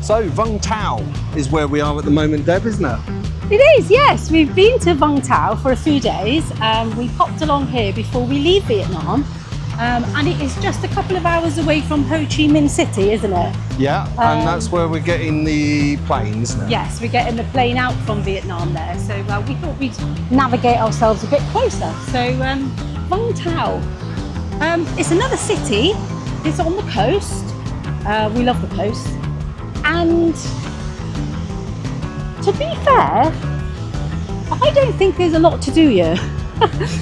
So Vung Tau is where we are at the moment, Deb, isn't it? It is, yes. We've been to Vung Tau for a few days. We popped along here before we leave Vietnam. And it is just a couple of hours away from Ho Chi Minh City, isn't it? Yeah, and that's where we're getting the plane, isn't it? Yes, we're getting the plane out from Vietnam there. So we thought we'd navigate ourselves a bit closer. So Vung Tau. It's another city. It's on the coast. We love the coast. And to be fair, I don't think there's a lot to do here.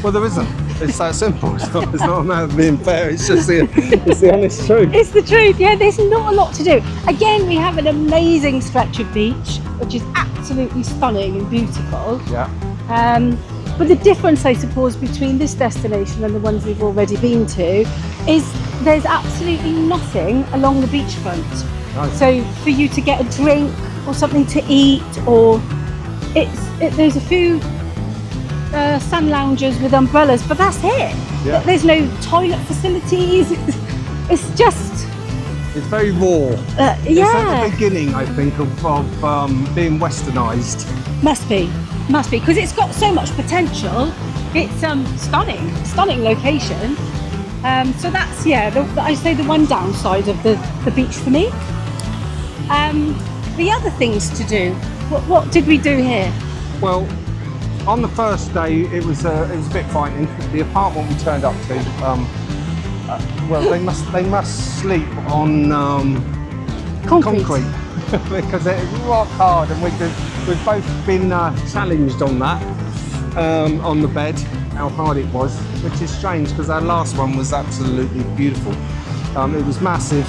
Well, there isn't. It's that simple. It's not a matter of being fair. It's just it's the honest truth. It's the truth. Yeah, there's not a lot to do. Again, we have an amazing stretch of beach, which is absolutely stunning and beautiful. Yeah. But the difference, I suppose, between this destination and the ones we've already been to is there's absolutely nothing along the beachfront. Nice. So for you to get a drink or something to eat, or there's a few sun loungers with umbrellas, but that's it. Yeah. There's no toilet facilities. It's just... It's very raw. yeah. It's at the beginning, I think, of being westernised. Must be, because it's got so much potential. It's stunning location. So that's, I say the one downside of the beach for me. The other things to do, what did we do here? Well, on the first day, it was a bit frightening. The apartment we turned up to, well, they must sleep on concrete because it's rock hard, and we've both been challenged on that on the bed, how hard it was, which is strange because our last one was absolutely beautiful. It was massive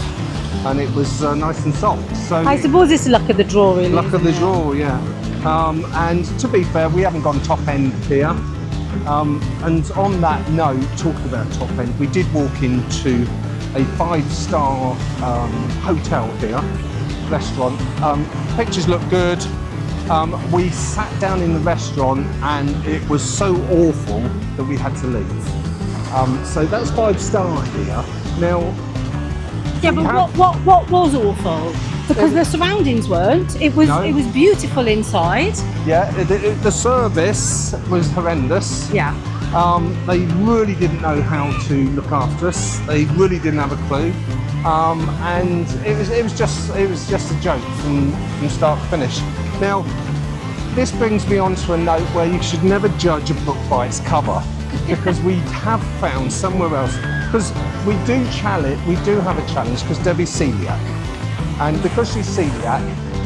and it was nice and soft. So I suppose it's luck of the draw, really. Luck of the draw, yeah. And to be fair, we haven't gone top end here. And on that note, talking about top end, we did walk into a 5-star hotel here, restaurant. Pictures look good. We sat down in the restaurant and it was so awful that we had to leave. So that's 5-star here. Now, yeah, but what was awful? Because the surroundings weren't. It was beautiful inside. Yeah, the service was horrendous. Yeah. They really didn't know how to look after us. They really didn't have a clue. And it was just a joke from start to finish. Now, this brings me on to a note where you should never judge a book by its cover, because we have found somewhere else, because we do have a challenge because Debbie's celiac. And because she's celiac,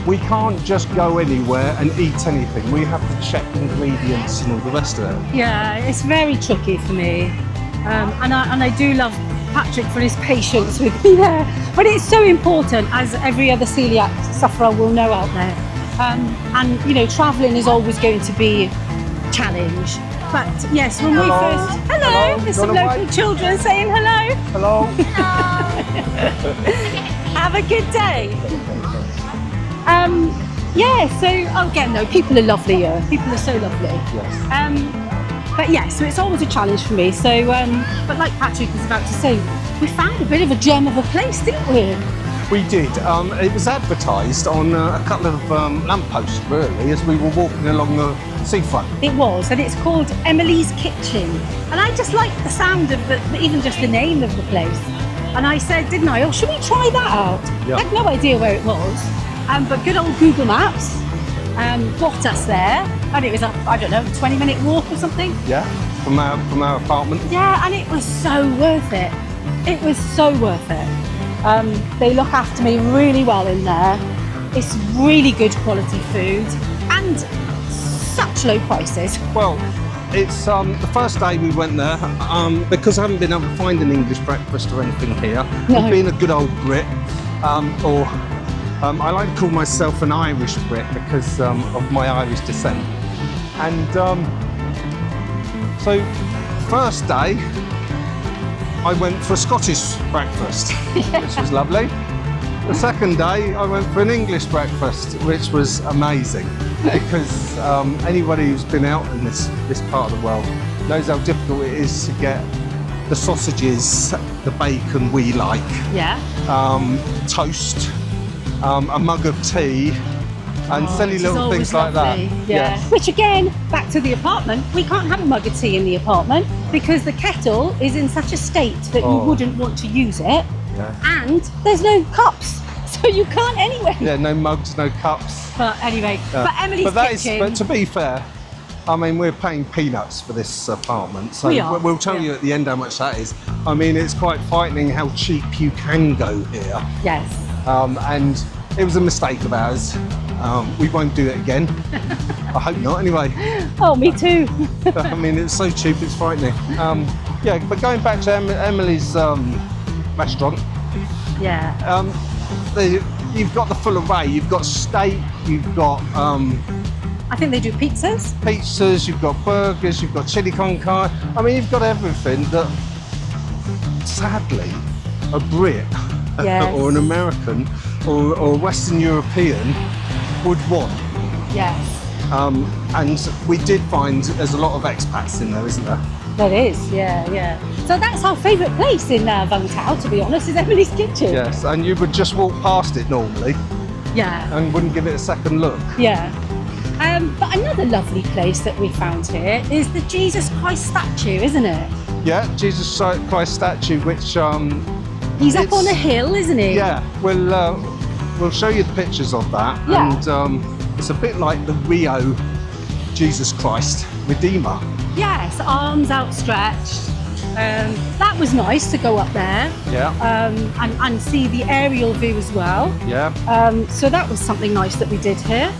we can't just go anywhere and eat anything. We have to check ingredients and all the rest of it. Yeah, it's very tricky for me. And I do love Patrick for his patience with me there. But it's so important, as every other celiac sufferer will know out there. And you know, travelling is always going to be a challenge. But yes, when we first... Hello! There's some local children saying hello. Hello. Have a good day. Yeah, so again, no, people are lovely here. People are so lovely. Yes. But yeah, so it's always a challenge for me. So, but like Patrick was about to say, we found a bit of a gem of a place, didn't we? We did. It was advertised on a couple of lampposts, really, as we were walking along the seafront. It was, and it's called Emily's Kitchen. And I just like the sound of even just the name of the place. And I said, didn't I, oh, should we try that out? Yeah. I had no idea where it was. But good old Google Maps got us there. And it was I don't know, 20-minute walk or something. Yeah, from our apartment. Yeah, and it was so worth it. It was so worth it. They look after me really well in there. It's really good quality food and such low prices. Well, it's the first day we went there, because I haven't been able to find an English breakfast or anything here. No. Being a good old Brit, I like to call myself an Irish Brit because of my Irish descent. And so, first day, I went for a Scottish breakfast, which was lovely. The second day, I went for an English breakfast, which was amazing, because anybody who's been out in this part of the world knows how difficult it is to get the sausages, the bacon we like, Yeah. toast, a mug of tea, and silly Which is little things always like that. lovely. Yeah. Which again, back to the apartment, we can't have a mug of tea in the apartment because the kettle is in such a state that you wouldn't want to use it, and there's no cups, so you can't anyway. Yeah, no mugs, no cups. But anyway, but Emily's kitchen. But to be fair, I mean, we're paying peanuts for this apartment, so We are, we'll tell you at the end how much that is. I mean, it's quite frightening how cheap you can go here. Yes. And it was a mistake of ours. We won't do it again. I hope not, anyway. Oh, me too. I mean, it's so cheap, it's frightening. Yeah, but going back to Emily's restaurant, Yeah. you've got the full array. You've got steak, you've got I think they do pizzas. pizzas, you've got burgers, you've got chili con carne. I mean, you've got everything that, sadly, a Brit Yes. or an American or a Western European would want. Yes. And we did find there's a lot of expats in there, isn't there? That is, yeah. So that's our favourite place in Vung Tau, to be honest, is Emily's kitchen. Yes, and you would just walk past it normally Yeah. and wouldn't give it a second look. Yeah. But another lovely place that we found here is the Jesus Christ statue, isn't it? Yeah, Jesus Christ statue, which He's up it's- on a hill, isn't he? yeah, we'll show you the pictures of that. Yeah. And it's a bit like the Rio Jesus Christ Redeemer. Yes, arms outstretched. That was nice to go up there Yeah. and see the aerial view as well. Yeah. So that was something nice that we did here.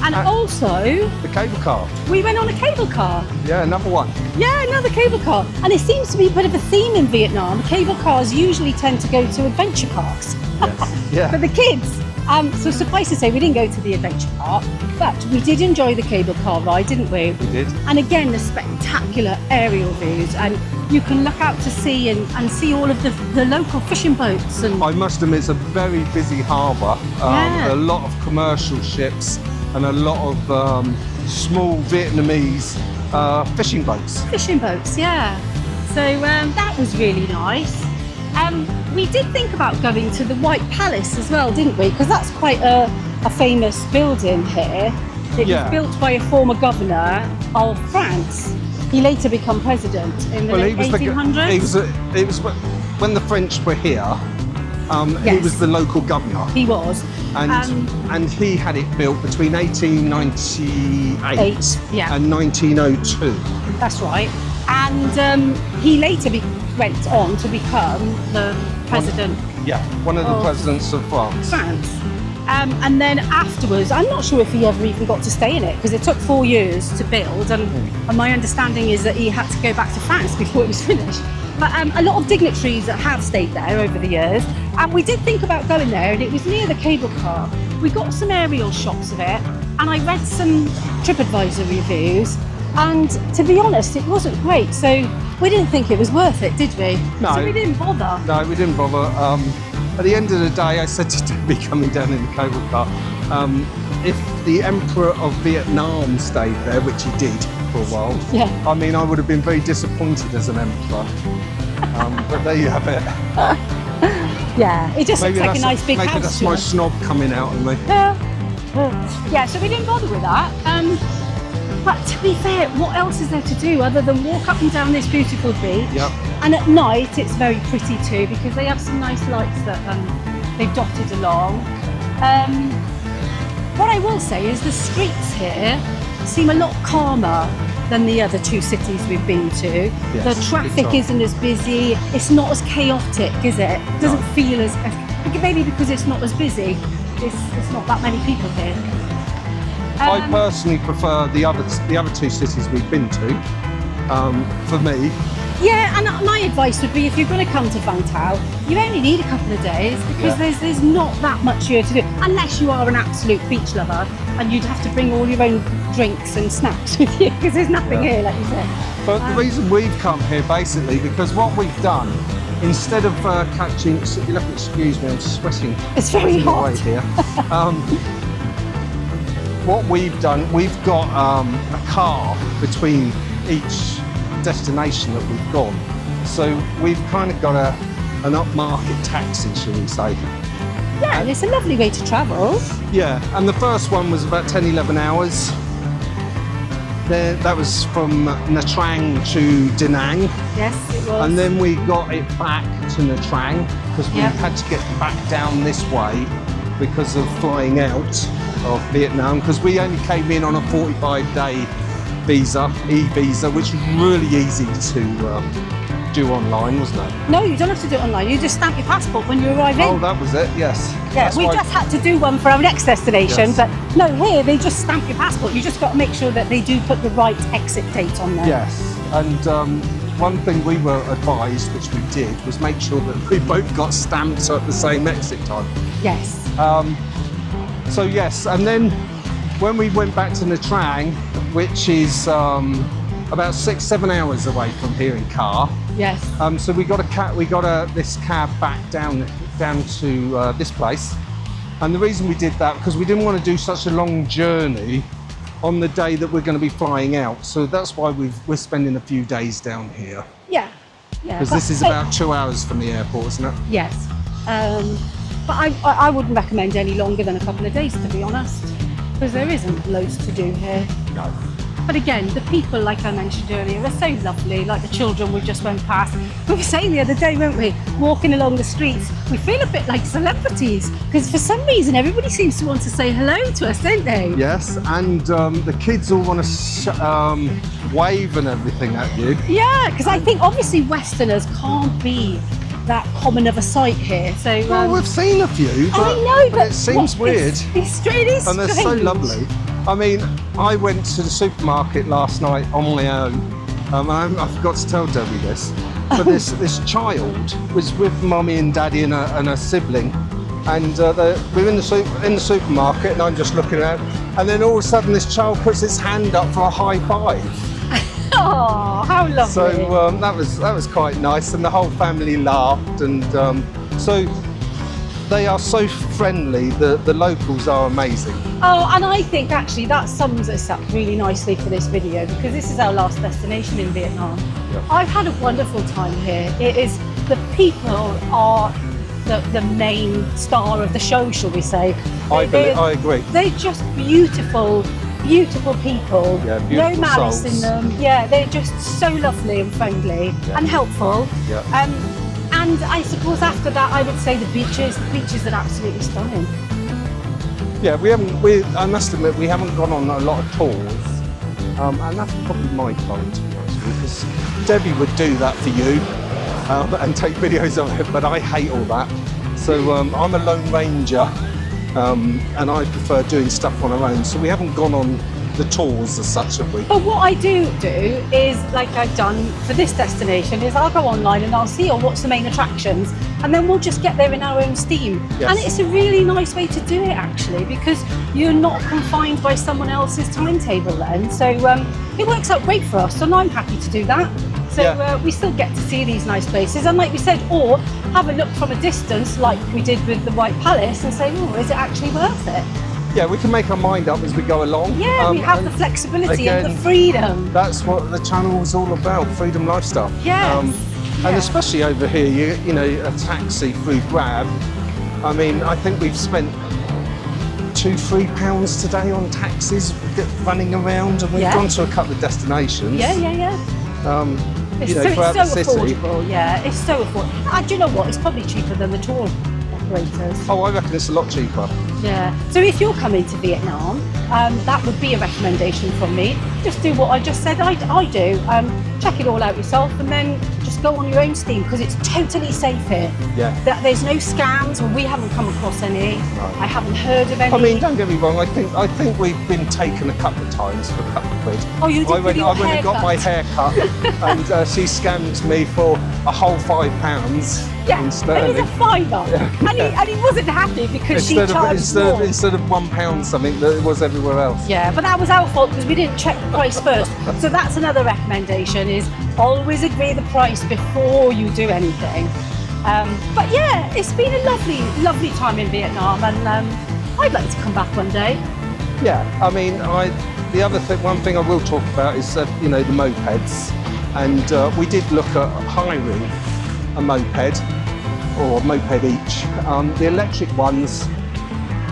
And also, The cable car. we went on a cable car. Yeah, another one. Yeah, another cable car. And it seems to be a bit of a theme in Vietnam. Cable cars usually tend to go to adventure parks. Yes. Yeah. For the kids. So suffice to say, we didn't go to the adventure park, but we did enjoy the cable car ride, didn't we? We did. And again, the spectacular aerial views, and you can look out to sea and see all of the local fishing boats. And I must admit, it's a very busy harbour. Yeah. A lot of commercial ships and a lot of small Vietnamese fishing boats. fishing boats, yeah. So that was really nice. We did think about going to the White Palace as well, didn't we? Because that's quite a famous building here. It Yeah. was built by a former governor of France. He later became president in the late 1800s. It was when the French were here. He Yes. was the local governor, He was. and he had it built between 1898 yeah. and 1902. That's right. And he later went on to become the president Yeah, one of the Oh. presidents of France. France. And then afterwards, I'm not sure if he ever even got to stay in it because it took 4 years to build, and my understanding is that he had to go back to France before it was finished. But a lot of dignitaries have stayed there over the years, and we did think about going there, and it was near the cable car. We got some aerial shots of it, and I read some TripAdvisor reviews, and to be honest, it wasn't great, so we didn't think it was worth it, did we? No. So we didn't bother. No, we didn't bother. At the end of the day, I said to Debbie coming down in the cable car, if the Emperor of Vietnam stayed there, which he did for a while, Yeah. I mean, I would have been very disappointed as an emperor. But there you have it. Yeah, it just looks like a that's- nice big maybe house. that's to my us. snob coming out of me. Yeah, so we didn't bother with that. But to be fair, what else is there to do other than walk up and down this beautiful beach? Yep. And at night, it's very pretty too because they have some nice lights that they've dotted along. What I will say is the streets here seem a lot calmer than the other two cities we've been to. Yes, The traffic big time. isn't as busy. It's not as chaotic, is it? It doesn't feel as maybe because it's not as busy. It's not that many people here. I personally prefer the other two cities we've been to. For me, Yeah, and my advice would be if you're going to come to Vung Tau, you only need a couple of days because Yeah. there's not that much here to do, unless you are an absolute beach lover and you'd have to bring all your own drinks and snacks with you because there's nothing here, like you said. but the reason we've come here basically because what we've done, instead of catching, you'll have to excuse me, I'm sweating. It's very sweating away hot. here. What we've done, we've got a car between each destination that we've gone. So we've kind of got an upmarket taxi, shall we say. Yeah, and it's a lovely way to travel. Yeah, and the first one was about 10, 11 hours. Then that was from Nha Trang to Da Nang. Yes, it was. And then we got it back to Nha Trang because we had to get back down this way because of flying out of Vietnam, because we only came in on a 45-day visa, e-visa, which was really easy to do online, wasn't it? No, you don't have to do it online. You just stamp your passport when you arrive in. Oh, that was it, yes. Yeah, That's we why- just had to do one for our next destination, Yes. but no, here they just stamp your passport. You just got to make sure that they do put the right exit date on there. Yes, and one thing we were advised, which we did, was make sure that we both got stamped at the same exit time. Yes. So yes, and then when we went back to Nha Trang, which is about 6-7 hours away from here in car, Yes. so we got this cab back down to this place, and the reason we did that because we didn't want to do such a long journey on the day that we're going to be flying out. So that's why we're spending a few days down here, Yeah. Yeah. because but- this is about 2 hours from the airport, isn't it? Yes. But I wouldn't recommend any longer than a couple of days, to be honest, because there isn't loads to do here. No. But again, the people, like I mentioned earlier, are so lovely. Like the children we just went past. We were saying the other day, weren't we? Walking along the streets, we feel a bit like celebrities because for some reason everybody seems to want to say hello to us, don't they? Yes, and the kids all want to wave and everything at you. Yeah, because I think obviously Westerners can't be that common of a sight here. So Well, we've seen a few, but, I know, but it seems weird. It is And they're so strange. lovely. I mean, I went to the supermarket last night on my own. I forgot to tell Debbie this, but this child was with mummy and daddy and a sibling, and we're in the supermarket, and I'm just looking at, and then all of a sudden this child puts its hand up for a high five. Oh, how lovely! So that was quite nice, and the whole family laughed, and so they are so friendly. The locals are amazing. Oh, and I think actually that sums us up really nicely for this video because this is our last destination in Vietnam. Yeah. I've had a wonderful time here. It is, the people are the main star of the show, shall we say. I agree. They're just beautiful people. Yeah, no beautiful malice souls. in them. Yeah, they're just so lovely and friendly and helpful. Yeah. And I suppose after that, I would say the beaches. The beaches are absolutely stunning. Yeah, I must admit, we haven't gone on a lot of tours, and that's probably my fault, to be honest with you, because Debbie would do that for you and take videos of it, but I hate all that. So I'm a lone ranger, and I prefer doing stuff on our own. So we haven't gone on the tours as such, have we? But what I do is, like I've done for this destination, is I'll go online and I'll see what's the main attractions, and then we'll just get there in our own steam. Yes. And it's a really nice way to do it actually, because you're not confined by someone else's timetable then. So it works out great for us, and I'm happy to do that. So we still get to see these nice places, and like we said, or have a look from a distance like we did with the White Palace and say, oh, is it actually worth it? Yeah, we can make our mind up as we go along. Yeah, we have and the flexibility and again, the freedom. That's what the channel is all about, freedom lifestyle. Yes. And especially over here, you know, a taxi through Grab. I mean, I think we've spent £2-3 today on taxis running around, and we've gone to a couple of destinations. Yeah. It's You know, so, throughout it's the so city. affordable, yeah, it's so affordable. Do you know what? It's probably cheaper than the tour operators. Oh, I reckon it's a lot cheaper. Yeah. So if you're coming to Vietnam, that would be a recommendation from me. Just do what I just said I do. Check it all out yourself, and then just go on your own steam, because it's totally safe here. Yeah. There's no scams, or we haven't come across any. No. I haven't heard of any. I mean, don't get me wrong. I think we've been taken a couple of times for a couple of quid. Oh, you did I went your and got my hair cut, and she scammed me for a whole £5 Yeah, in it was sterling. a fiver. And he wasn't happy because she charged more. Instead of £1 something that it was everywhere else. Yeah, but that was our fault because we didn't check the price first. So that's another recommendation, is always agree the price before you do anything. But yeah, it's been a lovely time in Vietnam, and I'd like to come back one day. Yeah, I mean, one thing I will talk about is you know, the mopeds, and we did look at hiring a moped, or a moped each. The electric ones,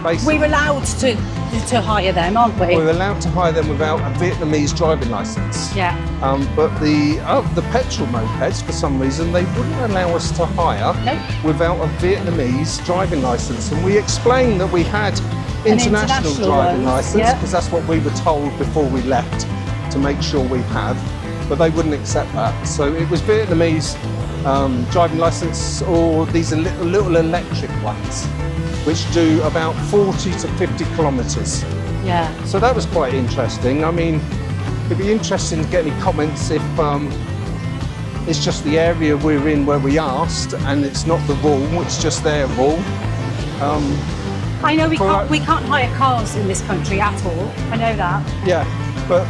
basically, We're allowed to hire them, aren't we? we're allowed to hire them without a Vietnamese driving licence. Yeah. But the petrol mopeds, for some reason, they wouldn't allow us to hire Nope. without a Vietnamese driving licence. And we explained that we had international driving one, licence, yeah. because that's what we were told before we left, to make sure we had. But they wouldn't accept that. So it was Vietnamese driving licence, or these are little electric ones, which do about 40 to 50 kilometres. Yeah. So that was quite interesting. I mean, it'd be interesting to get any comments if it's just the area we're in where we asked, and it's not the rule, it's just their rule. I know we For- can't hire cars in this country at all. I know that. Yeah, but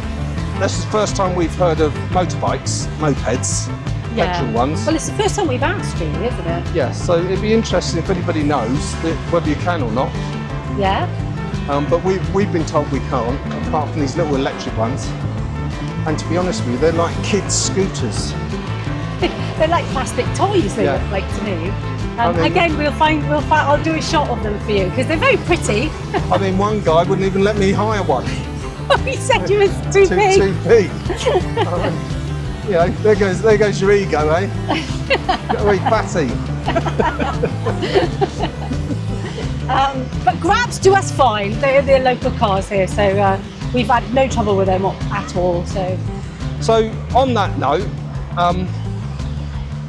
that's the first time we've heard of motorbikes, mopeds, petrol ones. Well, it's the first time we've asked, really, isn't it? Yeah, so it'd be interesting if anybody knows that whether you can or not. Yeah. But we've been told we can't, apart from these little electric ones. And to be honest with you, they're like kids' scooters. They're like plastic toys. They Yeah. look like to me. I mean- Again, we'll find. I'll do a shot of them for you because they're very pretty. I mean, one guy wouldn't even let me hire one. He said you was too big. 2p. You know, there goes your ego, eh? Get away, fatty. But Grabs do us fine. They're local cars here, so we've had no trouble with them at all. So on that note,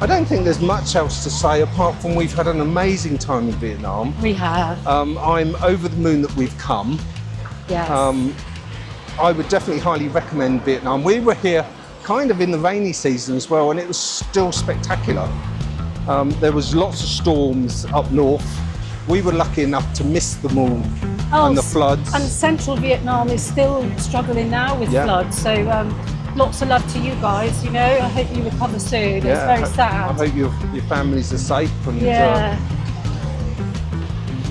I don't think there's much else to say apart from we've had an amazing time in Vietnam. We have. I'm over the moon that we've come. Yes. I would definitely highly recommend Vietnam. We were here kind of in the rainy season as well, and it was still spectacular. There was lots of storms up north. We were lucky enough to miss them all, and the floods. And central Vietnam is still struggling now with Yeah. floods. So lots of love to you guys. You know, I hope you recover soon. It's very sad. I hope your families are safe. And, Yeah.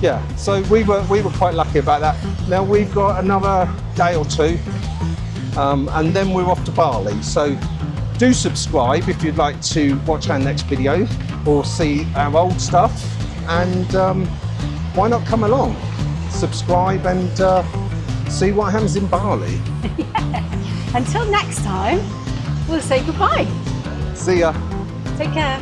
yeah, so we were quite lucky about that. Now we've got another day or two, and then we're off to Bali. So do subscribe if you'd like to watch our next video or see our old stuff, and why not come along, subscribe, and see what happens in Bali. Until next time, we'll say goodbye. See ya. Take care.